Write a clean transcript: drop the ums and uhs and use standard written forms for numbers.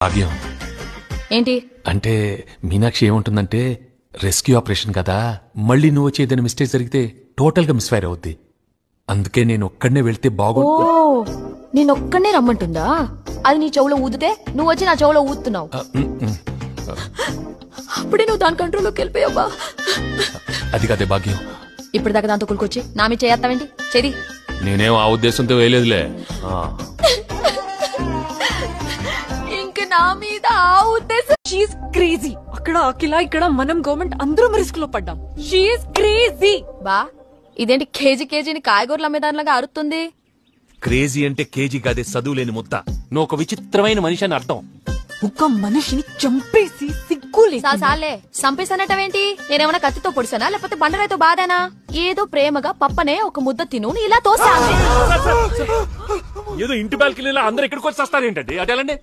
భాగ్యం ఏంటి అంటే మీనాక్షి ఏముంటుందంటే రెస్క్యూ ఆపరేషన్ కదా, మళ్ళీ నువ్వు వచ్చేదైనా మిస్టేక్ జరిగితే టోటల్ గా మిస్ఫైర్ అవుద్ది. అందుకే నేను ఒక్కడనే వెళ్తే బాగో. నేనొక్కడనే రమ్మంటుందా? అది నీ చెవులో ఊదితే నువ్వు వచ్చి నా చెవులో ఊదుతున్నావు. అప్పుడే నువ్వు దాని కంట్రోల్లోకి వెళ్ళిపోయావా? అది కదే భాగ్యం. ఇప్పుడు దాకా దాంతో కులుకొచ్చి నా మీద చేస్తావేంటి? చెది నేనేం ఆ ఉద్దేశంతో వేయలేదులే. ఇంక నా మీద ఆ ఉద్దేశం. She's crazy. అక్కడ అఖిల, ఇక్కడ మనం గవర్నమెంట్ అందరం రిస్క్ లో పడ్డాం. She's crazy. బా ఇదేంటి కేజీని కాయగూరల మీదలాగా అరుతుంది? క్రేజీ అంటే కేజీ కాదే, చదువులేని ముద్ద. నువ్వు ఒక విచిత్రమైన మనిషి అని అర్థం. ఒక మనిషిని చంపేసి సిగ్గులే. సాలే చంపేసానటవేంటి? నేనేమన్నా కత్తితో పొడిసానా లేకపోతే బండరాయితో బాధానా? ఏదో ప్రేమగా పప్పనే ఒక ముద్ద తిను ఇలా తోసా. ఏదో ఇంటి బాల్కనీలో అందరు ఇక్కడికి వచ్చి వస్తారేంటండి? అటెలండి.